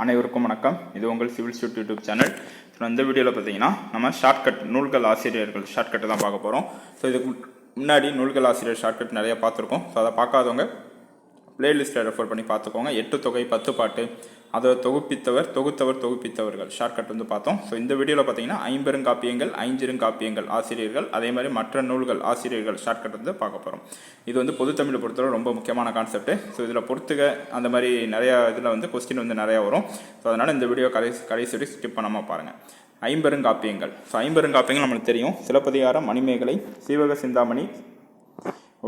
அனைவருக்கும் வணக்கம். இது உங்கள் civil stood YouTube channel. So இந்த வீடியோவில் பார்த்தீங்கன்னா நம்ம ஷார்ட்கட் நூல்கள் ஆசிரியர்கள் ஷார்ட்கட்டு தான் பார்க்க போகிறோம். ஸோ இதுக்கு முன்னாடி நூல்கள் ஆசிரியர் ஷார்ட்கட் நிறையா பார்த்துருக்கோம். ஸோ அதை பார்க்காதவங்க பிளேலிஸ்ட்டை ரெஃபர் பண்ணி பார்த்துக்கோங்க. 8 தொகை 10 பாட்டு, அதை தொகுத்தவர்கள் ஷார்ட்கட் பார்த்தோம். ஸோ இந்த வீடியோவில் பார்த்தீங்கன்னா ஐம்பெருங்காப்பியங்கள், ஐஞ்சிருங்காப்பியங்கள் ஆசிரியர்கள், அதே மாதிரி மற்ற நூல்கள் ஆசிரியர்கள் ஷார்ட்கட் பார்க்க போகிறோம். இது பொது தமிழை பொறுத்தவரை ரொம்ப முக்கியமான கான்செப்ட். ஸோ இதில் பொறுத்துக அந்த மாதிரி நிறையா இதில் கொஸ்டின் நிறையா வரும். ஸோ அதனால் இந்த வீடியோ கடைசி ஸ்கிப் பண்ணாமல் பாருங்கள். ஐம்பெருங்காப்பியங்கள். ஸோ ஐம்பெருங்காப்பியங்கள் நம்மளுக்கு தெரியும். சிலப்பதிகாரம், மணிமேகலை, சீவக சிந்தாமணி,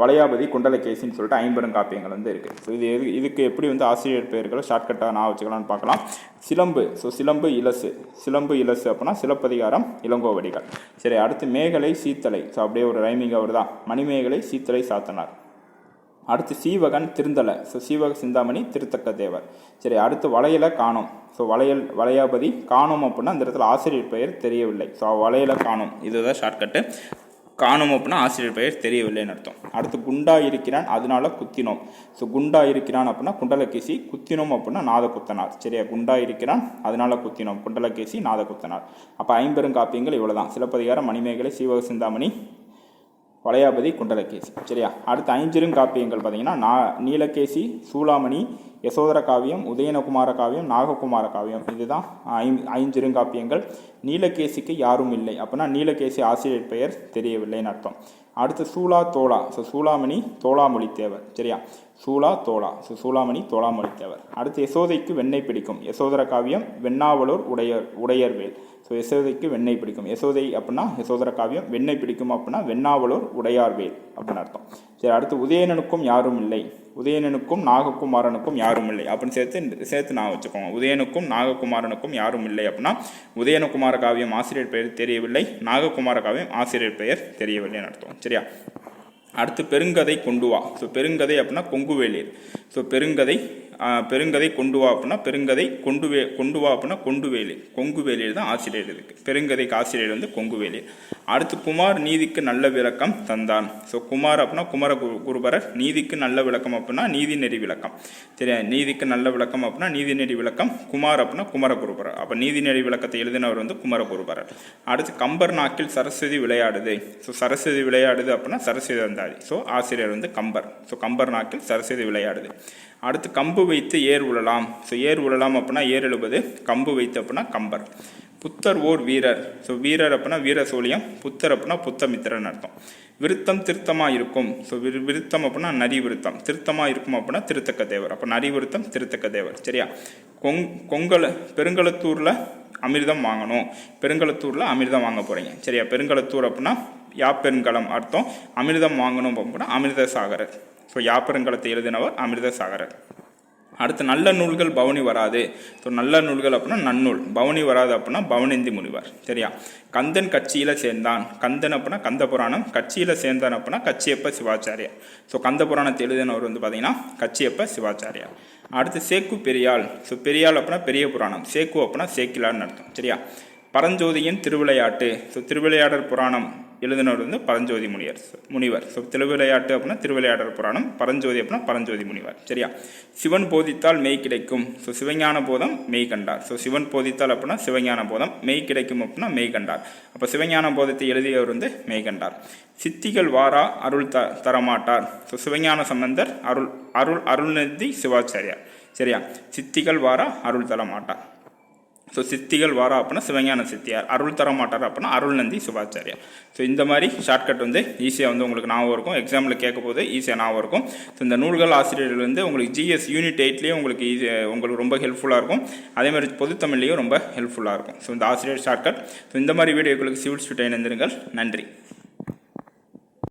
வளையாபதி, குண்டலகேசின்னு சொல்லிட்டு ஐம்பெருங்காப்பியங்கள் இருக்குது. ஸோ இதுக்கு எப்படி ஆசிரியர் பெயர்களை ஷார்ட்கட்டாக நான் வச்சுக்கலாம்னு பார்க்கலாம். சிலம்பு. ஸோ சிலம்பு இலசு அப்படின்னா சிலப்பதிகாரம், இளங்கோவடிகள். சரி, அடுத்து மேகலை, சீத்தலை. ஸோ அப்படியே ஒரு ரைமிங் அவர் தான். மணிமேகலை, சீத்தலை, சாத்தனார். அடுத்து சீவகன், திருந்தலை. ஸோ சீவக சிந்தாமணி, திருத்தக்க தேவர். சரி, அடுத்து வளையலை காணோம். ஸோ வளையாபதி. காணோம் அப்படின்னா அந்த இடத்துல ஆசிரியர் பெயர் தெரியவில்லை. ஸோ வளையலை காணோம், இதுதான் ஷார்ட்கட்டு. காணும் அப்படின்னா ஆசிரியர் பெயர் தெரியவில்லைன்னு அர்த்தம். அடுத்து குண்டா இருக்கிறான், அதனால குத்தினோம். ஸோ குண்டா இருக்கிறான் அப்படின்னா குண்டலகேசி, குத்தினோம் அப்படின்னா நாதகுத்தனார். சரியா, குண்டா இருக்கிறான் அதனால குத்தினோம், குண்டலகேசி, நாதகுத்தனார். அப்போ ஐம்பெருங்காப்பியங்கள் இவ்வளோதான். சிலப்பதிகாரம், மணிமேகலை, சீவக சிந்தாமணி, வளையாபதி, குண்டலகேசி. சரியா, அடுத்து ஐஞ்சிருங்காப்பியங்கள் பார்த்தீங்கன்னா நீலகேசி, சூளாமணி, யசோதர காவியம், உதயனகுமார காவியம், நாககுமார காவியம். இதுதான் ஐஞ்சிருங்காப்பியங்கள். நீலகேசிக்கு யாரும் இல்லை அப்படின்னா நீலகேசி ஆசிரியர் பெயர் தெரியவில்லைன்னு அர்த்தம். அடுத்து சூளா தோளா. ஸோ சூளாமணி, தோளாமொழித்தேவர். சரியா, சூளா தோளா. ஸோ சூளாமணி, தோளாமொழித்தேவர். அடுத்து யசோதைக்கு வெண்ணெய் பிடிக்கும். யசோதர காவியம், வெண்ணாவலூர் உடையர்வேல். ஸோ யசோதைக்கு வெண்ணெய் பிடிக்கும். யசோதை அப்படின்னா யசோதர காவியம், வெண்ணெய் பிடிக்கும் அப்படின்னா வெண்ணாவலூர் உடையார்வேல் அப்படின்னு அர்த்தம். சரி, அடுத்து உதயணனுக்கும் யாரும் இல்லை. உதயணனுக்கும் நாககுமாரனுக்கும் யாரும் இல்லை அப்படின்னு சேர்த்து நான் வச்சுக்கோங்க. உதயனுக்கும் நாககுமாரனுக்கும் யாரும் இல்லை அப்படின்னா உதயனகுமார காவியம் ஆசிரியர் பெயர் தெரியவில்லை, நாககுமார காவியம் ஆசிரியர் பெயர் தெரியவில்லைன்னு அர்த்தம். சரியா, அடுத்து பெருங்கதை கொண்டு வா. ஸோ பெருங்கதை அப்படின்னா கொங்குவேலியர். ஸோ பெருங்கதை கொண்டு வா அப்படின்னா பெருங்கதை கொண்டு வா அப்படின்னா கொங்குவேலியர் தான் ஆசிரியர். இதுக்கு பெருங்கதைக்கு ஆசிரியர் கொங்குவேலியர். அடுத்து குமார் நீதிக்கு நல்ல விளக்கம் தந்தான். ஸோ குமார் அப்படின்னா குமரகுருபரர், நீதிக்கு நல்ல விளக்கம் அப்படின்னா நீதிநெறி விளக்கம். சரியா, நீதிக்கு நல்ல விளக்கம் அப்படின்னா நீதிநெறி விளக்கம். குமார் அப்படின்னா குமரகுருபரர். அப்போ நீதிநெறி விளக்கத்தை எழுதினவர் குமரகுருபரர். அடுத்து கம்பர் நாக்கில் சரஸ்வதி விளையாடுது. ஸோ சரஸ்வதி விளையாடுது அப்படின்னா சரஸ்வதி வந்தாரி. ஸோ ஆசிரியர் கம்பர். ஸோ கம்பர் நாக்கில் சரஸ்வதி விளையாடுது. அடுத்து கம்பு வைத்து ஏர் உழலாம். ஸோ ஏர் உழலாம் அப்படின்னா ஏர் எழுபது, கம்பு வைத்து அப்படின்னா கம்பர். புத்தர் ஓர் வீரர். ஸோ வீரர் அப்படின்னா வீர சோழியம், புத்தர் அப்படின்னா புத்தமித்திரன் அர்த்தம். விருத்தம் திருத்தமாக இருக்கும். ஸோ விருத்தம் அப்படின்னா நரி விருத்தம், திருத்தமாக இருக்கும் அப்படின்னா திருத்தக்க தேவர். அப்போ நரி விருத்தம், திருத்தக்க தேவர். சரியா, பெருங்களத்தூரில் அமிர்தம் வாங்கணும். பெருங்களத்தூரில் அமிர்தம் வாங்க போகிறீங்க. சரியா, பெருங்களத்தூர் அப்படின்னா யாப்பெருங்கலம் அர்த்தம். அமிர்தம் வாங்கணும் அப்படின்னா அமிர்தசாகரர். ஸோ யாப்பெருங்கலத்தை எழுதினவர் அமிர்தசாகரர். அடுத்து நல்ல நூல்கள் பவனி வராது. ஸோ நல்ல நூல்கள் அப்படின்னா நன்னூல். பவனி வராது அப்படின்னா பவனந்தி முனிவர். சரியா, கந்தன் கட்சியில் சேர்ந்தான். கந்தன் அப்படின்னா கந்த புராணம், கட்சியில் சேர்ந்தான் அப்படின்னா கச்சியப்ப சிவாச்சாரியார். ஸோ கந்த புராணத்தை எழுதினவர் பார்த்தீங்கன்னா கச்சியப்ப சிவாச்சாரியார். அடுத்து சேக்கு பெரியாள். ஸோ பெரியாள் அப்படின்னா பெரிய புராணம், சேக்கு அப்படின்னா சேக்கிலான்னு அர்த்தம். சரியா, பரஞ்சோதியின் திருவிளையாட்டு. ஸோ திருவிளையாடர் புராணம் எழுதினவர் பரஞ்சோதி முனிவர். ஸோ திருவிளையாட்டு அப்படின்னா திருவிளையாடர் புராணம், பரஞ்சோதி அப்படின்னா பரஞ்சோதி முனிவர். சரியா, சிவன் போதித்தால் மெய் கிடைக்கும். ஸோ சிவஞான போதம் மெய் கண்டார். ஸோ சிவன் போதித்தால் அப்படின்னா சிவஞான போதம், மெய் கிடைக்கும் அப்படின்னா மெய் கண்டார். அப்போ சிவஞான போதத்தை எழுதியவர் மெய் கண்டார். சித்திகள் வாரா அருள் தரமாட்டார். ஸோ சிவஞான சம்பந்தர், அருள்நந்தி சிவாச்சாரியார். சரியா, சித்திகள் வாரா அருள் தரமாட்டார். ஸோ சித்திகள் வாரா அப்படின்னா சிவஞான சித்தியார், அருள் தர மாட்டார் அப்படின்னா அருள்நந்தி சிவாச்சாரியார். ஸோ இந்த மாதிரி ஷார்ட்கட் ஈஸியாக உங்களுக்கு ஞாபகம் இருக்கும். எக்ஸாமில் கேட்க போது ஈஸியாக ஞாபகம் இருக்கும். ஸோ இந்த நூல்கள் ஆசிரியர்கள் உங்களுக்கு GS யூனிட் 8லேயே உங்களுக்கு ரொம்ப ஹெல்ப்ஃபுல்லாக இருக்கும். அதேமாதிரி பொது தமிழ்லேயும் ரொம்ப ஹெல்ப்ஃபுல்லாக இருக்கும். ஸோ இந்த ஆசிரியர் ஷார்ட்கட். ஸோ இந்த மாதிரி வீடியோக்களுக்கு சிவில் ஸ்டூட் இணைந்திருங்கள். நன்றி.